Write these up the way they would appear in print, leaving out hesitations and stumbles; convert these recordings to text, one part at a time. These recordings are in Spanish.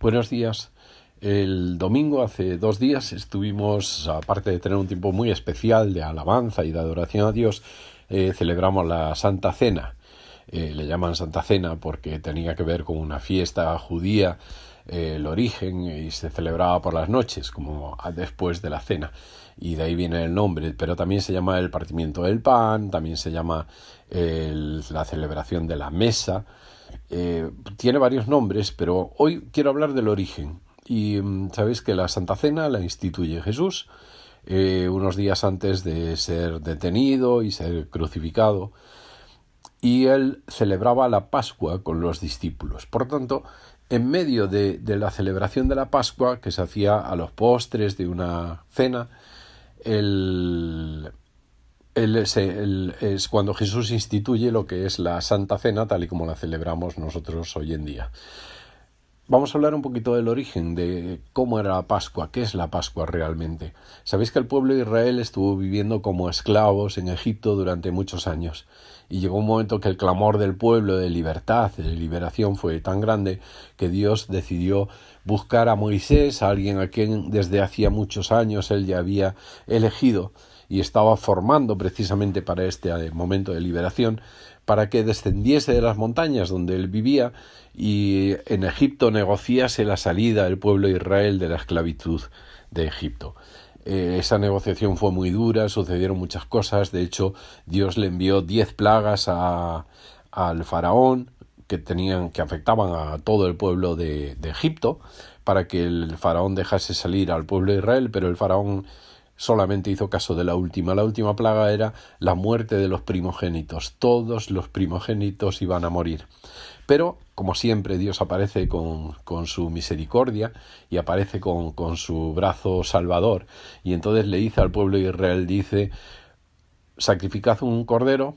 Buenos días. El domingo, hace 2 días, estuvimos, aparte de tener un tiempo muy especial de alabanza y de adoración a Dios, celebramos la Santa Cena. Le llaman Santa Cena porque tenía que ver con una fiesta judía, el origen, y se celebraba por las noches, como después de la cena. Y de ahí viene el nombre, pero también se llama el partimiento del pan, también se llama la celebración de la mesa. Tiene varios nombres, pero hoy quiero hablar del origen. Y sabéis que la Santa Cena la instituye Jesús unos días antes de ser detenido y ser crucificado, y él celebraba la Pascua con los discípulos. Por tanto, en medio de la celebración de la Pascua, que se hacía a los postres de una cena, es cuando Jesús instituye lo que es la Santa Cena, tal y como la celebramos nosotros hoy en día. Vamos a hablar un poquito del origen, de cómo era la Pascua, qué es la Pascua realmente. Sabéis que el pueblo de Israel estuvo viviendo como esclavos en Egipto durante muchos años, y llegó un momento que el clamor del pueblo de libertad, de liberación, fue tan grande que Dios decidió buscar a Moisés, a alguien a quien desde hacía muchos años él ya había elegido y estaba formando precisamente para este momento de liberación, para que descendiese de las montañas donde él vivía y en Egipto negociase la salida del pueblo de Israel de la esclavitud de Egipto. Esa negociación fue muy dura, sucedieron muchas cosas. De hecho, Dios le envió 10 plagas al faraón que afectaban a todo el pueblo de Egipto, para que el faraón dejase salir al pueblo de Israel, pero el faraón solamente hizo caso de la última. La última plaga era la muerte de los primogénitos. Todos los primogénitos iban a morir. Pero, como siempre, Dios aparece con su misericordia y aparece con su brazo salvador. Y entonces le dice al pueblo de Israel, dice: sacrificad un cordero,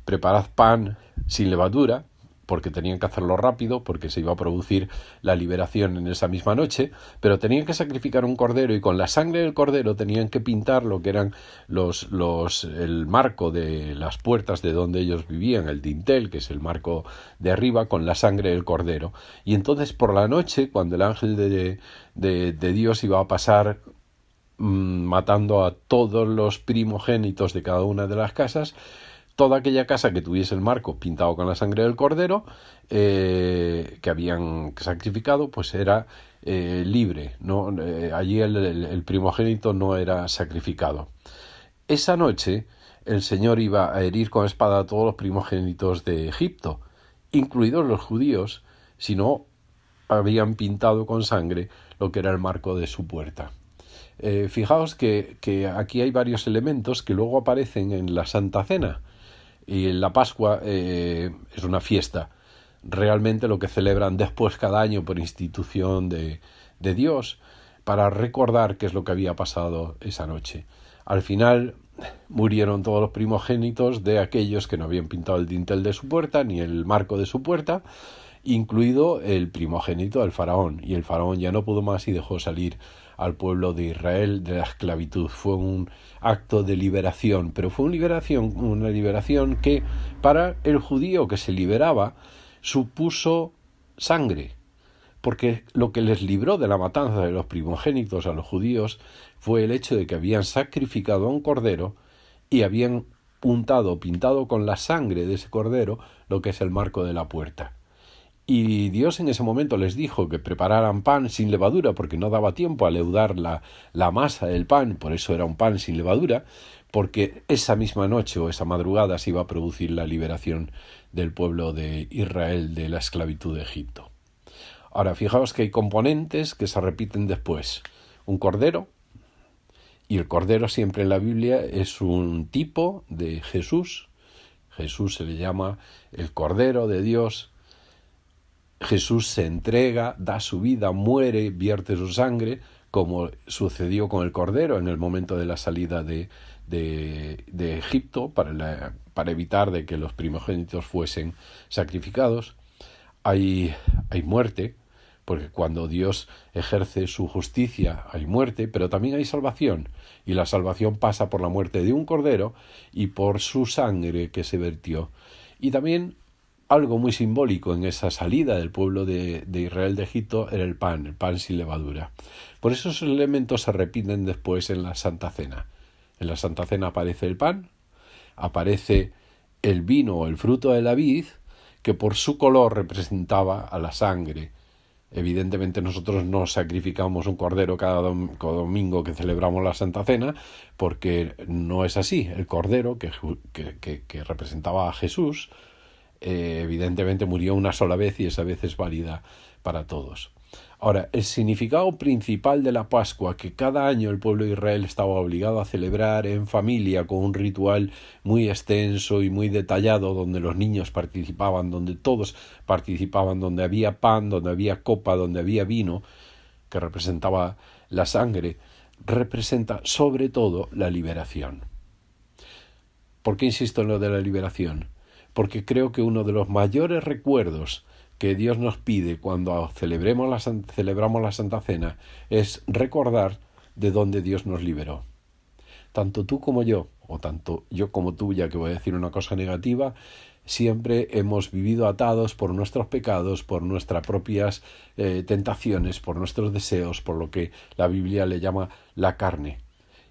preparad pan sin levadura, porque tenían que hacerlo rápido, porque se iba a producir la liberación en esa misma noche, pero tenían que sacrificar un cordero, y con la sangre del cordero tenían que pintar lo que eran el marco de las puertas de donde ellos vivían, el dintel, que es el marco de arriba, con la sangre del cordero. Y entonces por la noche, cuando el ángel de Dios iba a pasar matando a todos los primogénitos de cada una de las casas, toda aquella casa que tuviese el marco pintado con la sangre del cordero que habían sacrificado, pues era libre, ¿no? Allí el primogénito no era sacrificado. Esa noche el Señor iba a herir con espada a todos los primogénitos de Egipto, incluidos los judíos, si no habían pintado con sangre lo que era el marco de su puerta. Fijaos que aquí hay varios elementos que luego aparecen en la Santa Cena. Y la Pascua es una fiesta, realmente lo que celebran después cada año por institución de Dios, para recordar qué es lo que había pasado esa noche. Al final murieron todos los primogénitos de aquellos que no habían pintado el dintel de su puerta ni el marco de su puerta, incluido el primogénito del faraón, y el faraón ya no pudo más y dejó salir al pueblo de Israel de la esclavitud. Fue un acto de liberación, pero fue una liberación que para el judío que se liberaba supuso sangre, porque lo que les libró de la matanza de los primogénitos a los judíos fue el hecho de que habían sacrificado a un cordero y habían pintado con la sangre de ese cordero lo que es el marco de la puerta. Y Dios en ese momento les dijo que prepararan pan sin levadura, porque no daba tiempo a leudar la masa del pan, por eso era un pan sin levadura, porque esa misma noche o esa madrugada se iba a producir la liberación del pueblo de Israel de la esclavitud de Egipto. Ahora, fijaos que hay componentes que se repiten después. Un cordero, y el cordero siempre en la Biblia es un tipo de Jesús. Jesús se le llama el Cordero de Dios. Jesús se entrega, da su vida, muere, vierte su sangre, como sucedió con el Cordero en el momento de la salida de Egipto, para evitar de que los primogénitos fuesen sacrificados. Hay muerte, porque cuando Dios ejerce su justicia hay muerte, pero también hay salvación, y la salvación pasa por la muerte de un Cordero y por su sangre que se vertió. Y también algo muy simbólico en esa salida del pueblo de Israel de Egipto era el pan sin levadura. Por eso esos elementos se repiten después en la Santa Cena. En la Santa Cena aparece el pan, aparece el vino o el fruto de la vid, que por su color representaba a la sangre. Evidentemente nosotros no sacrificamos un cordero cada domingo que celebramos la Santa Cena, porque no es así. El cordero que representaba a Jesús, evidentemente murió una sola vez y esa vez es válida para todos. Ahora, el significado principal de la Pascua, que cada año el pueblo de Israel estaba obligado a celebrar en familia con un ritual muy extenso y muy detallado, donde los niños participaban, donde todos participaban, donde había pan, donde había copa, donde había vino, que representaba la sangre, representa sobre todo la liberación. ¿Por qué insisto en lo de la liberación? Porque creo que uno de los mayores recuerdos que Dios nos pide cuando celebramos la Santa Cena es recordar de dónde Dios nos liberó. Tanto tú como yo, o tanto yo como tú, ya que voy a decir una cosa negativa, siempre hemos vivido atados por nuestros pecados, por nuestras propias tentaciones, por nuestros deseos, por lo que la Biblia le llama la carne,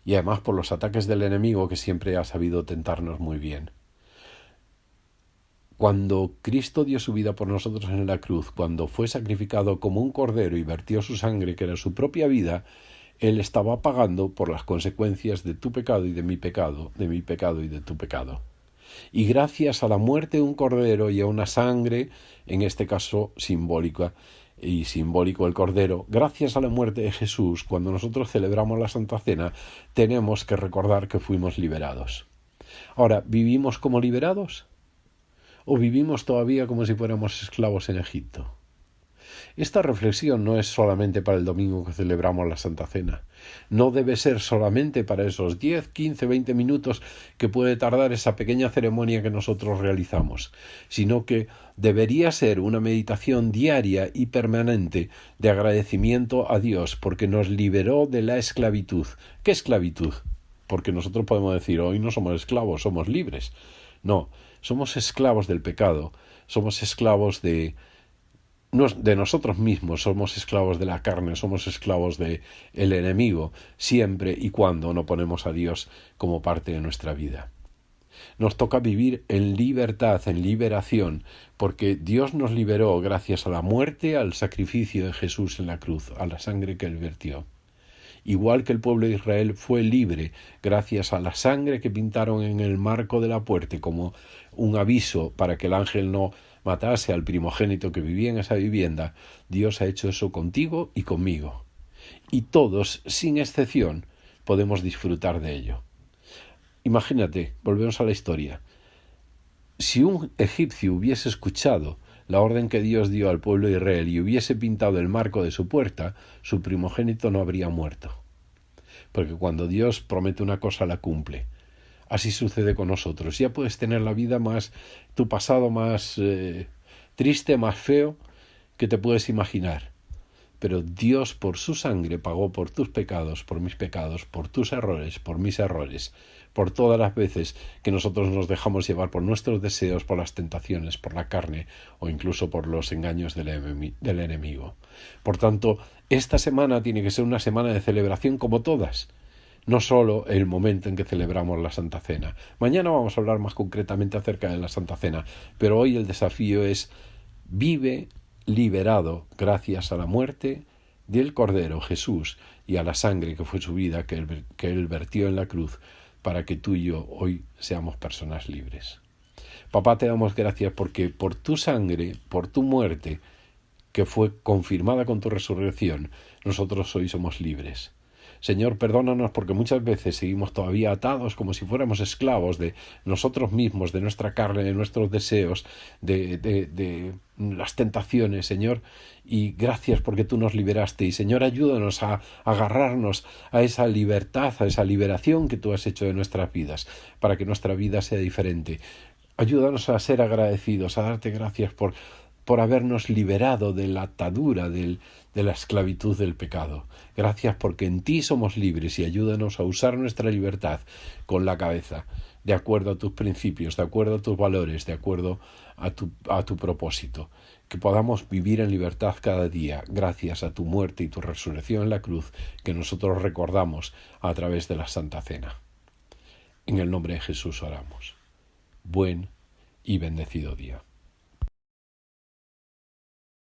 y además por los ataques del enemigo que siempre ha sabido tentarnos muy bien. Cuando Cristo dio su vida por nosotros en la cruz, cuando fue sacrificado como un cordero y vertió su sangre, que era su propia vida, Él estaba pagando por las consecuencias de tu pecado y de mi pecado y de tu pecado. Y gracias a la muerte de un cordero y a una sangre, en este caso simbólica, y simbólico el cordero, gracias a la muerte de Jesús, cuando nosotros celebramos la Santa Cena, tenemos que recordar que fuimos liberados. Ahora, ¿vivimos como liberados? ¿O vivimos todavía como si fuéramos esclavos en Egipto? Esta reflexión no es solamente para el domingo que celebramos la Santa Cena. No debe ser solamente para esos 10, 15, 20 minutos que puede tardar esa pequeña ceremonia que nosotros realizamos, sino que debería ser una meditación diaria y permanente de agradecimiento a Dios porque nos liberó de la esclavitud. ¿Qué esclavitud? Porque nosotros podemos decir, hoy no somos esclavos, somos libres. No, somos esclavos del pecado, somos esclavos de nosotros mismos, somos esclavos de la carne, somos esclavos del enemigo, siempre y cuando no ponemos a Dios como parte de nuestra vida. Nos toca vivir en libertad, en liberación, porque Dios nos liberó gracias a la muerte, al sacrificio de Jesús en la cruz, a la sangre que Él vertió. Igual que el pueblo de Israel fue libre gracias a la sangre que pintaron en el marco de la puerta como un aviso para que el ángel no matase al primogénito que vivía en esa vivienda, Dios ha hecho eso contigo y conmigo. Y todos, sin excepción, podemos disfrutar de ello. Imagínate, volvemos a la historia. Si un egipcio hubiese escuchado la orden que Dios dio al pueblo de Israel y hubiese pintado el marco de su puerta, su primogénito no habría muerto. Porque cuando Dios promete una cosa, la cumple. Así sucede con nosotros. Ya puedes tener la vida tu pasado más triste, más feo, que te puedes imaginar. Pero Dios por su sangre pagó por tus pecados, por mis pecados, por tus errores, por mis errores, por todas las veces que nosotros nos dejamos llevar por nuestros deseos, por las tentaciones, por la carne o incluso por los engaños del enemigo. Por tanto, esta semana tiene que ser una semana de celebración como todas, no solo el momento en que celebramos la Santa Cena. Mañana vamos a hablar más concretamente acerca de la Santa Cena, pero hoy el desafío es vive liberado gracias a la muerte del Cordero Jesús y a la sangre que fue su vida que él vertió en la cruz para que tú y yo hoy seamos personas libres. Papá, te damos gracias porque por tu sangre, por tu muerte, que fue confirmada con tu resurrección, nosotros hoy somos libres. Señor, perdónanos porque muchas veces seguimos todavía atados como si fuéramos esclavos de nosotros mismos, de nuestra carne, de nuestros deseos, de las tentaciones, Señor, y gracias porque tú nos liberaste. Y Señor, ayúdanos a agarrarnos a esa libertad, a esa liberación que tú has hecho de nuestras vidas, para que nuestra vida sea diferente. Ayúdanos a ser agradecidos, a darte gracias por habernos liberado de la atadura de la esclavitud del pecado. Gracias porque en ti somos libres y ayúdanos a usar nuestra libertad con la cabeza. de acuerdo a tus principios, de acuerdo a tus valores, de acuerdo a tu propósito. Que podamos vivir en libertad cada día gracias a tu muerte y tu resurrección en la cruz que nosotros recordamos a través de la Santa Cena. En el nombre de Jesús oramos. Buen y bendecido día.